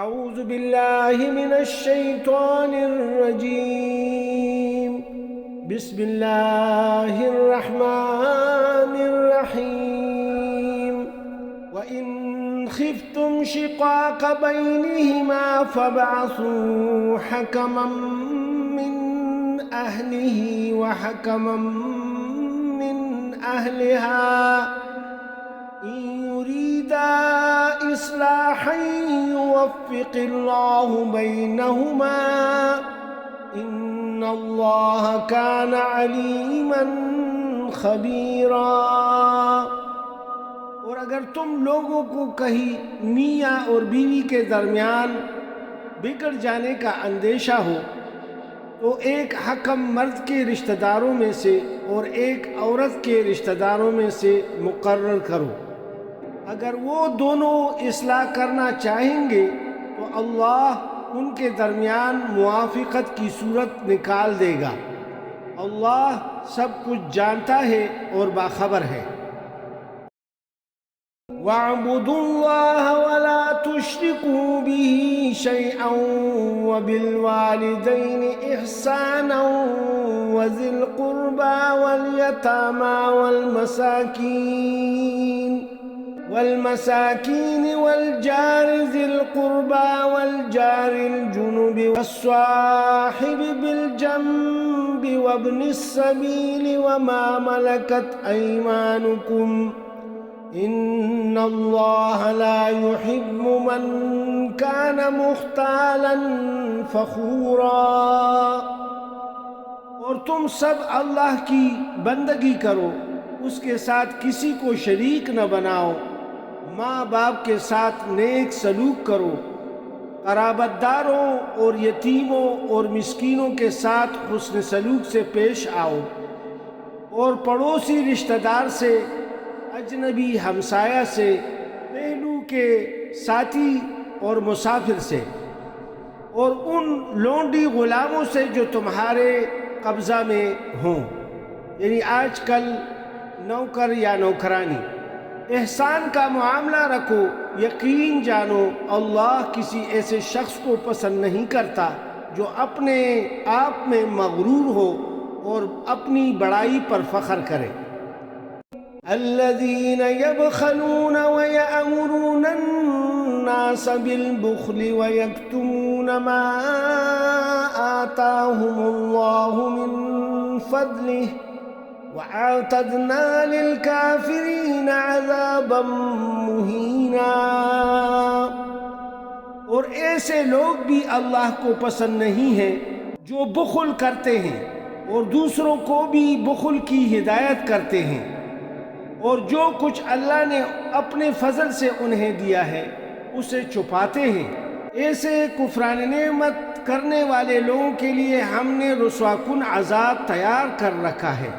أعوذ بالله من الشيطان الرجيم. بسم الله الرحمن الرحيم. وإن خفتم شقاق بينهما فابعثوا حكما من أهله وحكما من أهلها إن يريدا إصلاحا يوفق الله بينهما إن الله كان عليما خبيرا۔ اور اگر تم لوگوں کو کہیں میاں اور بیوی کے درمیان بگڑ جانے کا اندیشہ ہو تو ایک حکم مرد کے رشتہ داروں میں سے اور ایک عورت کے رشتہ داروں میں سے مقرر کرو۔ اگر وہ دونوں اصلاح کرنا چاہیں گے تو اللہ ان کے درمیان موافقت کی صورت نکال دے گا۔ اللہ سب کچھ جانتا ہے اور باخبر ہے۔ وَاعْبُدُوا اللَّهَ وَلَا تُشْرِكُوا بِهِ شَيْئًا وَبِالْوَالِدَيْنِ إِحْسَانًا وَذِي الْقُرْبَى وَالْيَتَامَى والمساكين والجار ذي القربى والجار الجنب والصاحب بالجنب وابن السبيل وما ملكت أيمانكم إن الله لا يحب من كان مختالا فخورا۔ اور تم سب اللہ کی بندگی کرو، اس کے ساتھ کسی کو شریک نہ بناؤ، ماں باپ کے ساتھ نیک سلوک کرو، قرابت داروں اور یتیموں اور مسکینوں کے ساتھ حسن سلوک سے پیش آؤ، اور پڑوسی رشتہ دار سے، اجنبی ہمسایہ سے، پہلو کے ساتھی اور مسافر سے، اور ان لونڈی غلاموں سے جو تمہارے قبضہ میں ہوں، یعنی آج کل نوکر یا نوکرانی۔ احسان کا معاملہ رکھو، یقین جانو اللہ کسی ایسے شخص کو پسند نہیں کرتا جو اپنے آپ میں مغرور ہو اور اپنی بڑائی پر فخر کرے۔ الذين يبخلون ويأمرون الناس بالبخل ويكتمون ما آتاهم الله من فضله وَأَعْتَدْنَا لِلْكَافِرِينَ عَذَابًا مُهِينًا۔ اور ایسے لوگ بھی اللہ کو پسند نہیں ہیں جو بخل کرتے ہیں اور دوسروں کو بھی بخل کی ہدایت کرتے ہیں، اور جو کچھ اللہ نے اپنے فضل سے انہیں دیا ہے اسے چھپاتے ہیں۔ ایسے کفران نعمت کرنے والے لوگوں کے لیے ہم نے رسوا کن عذاب تیار کر رکھا ہے۔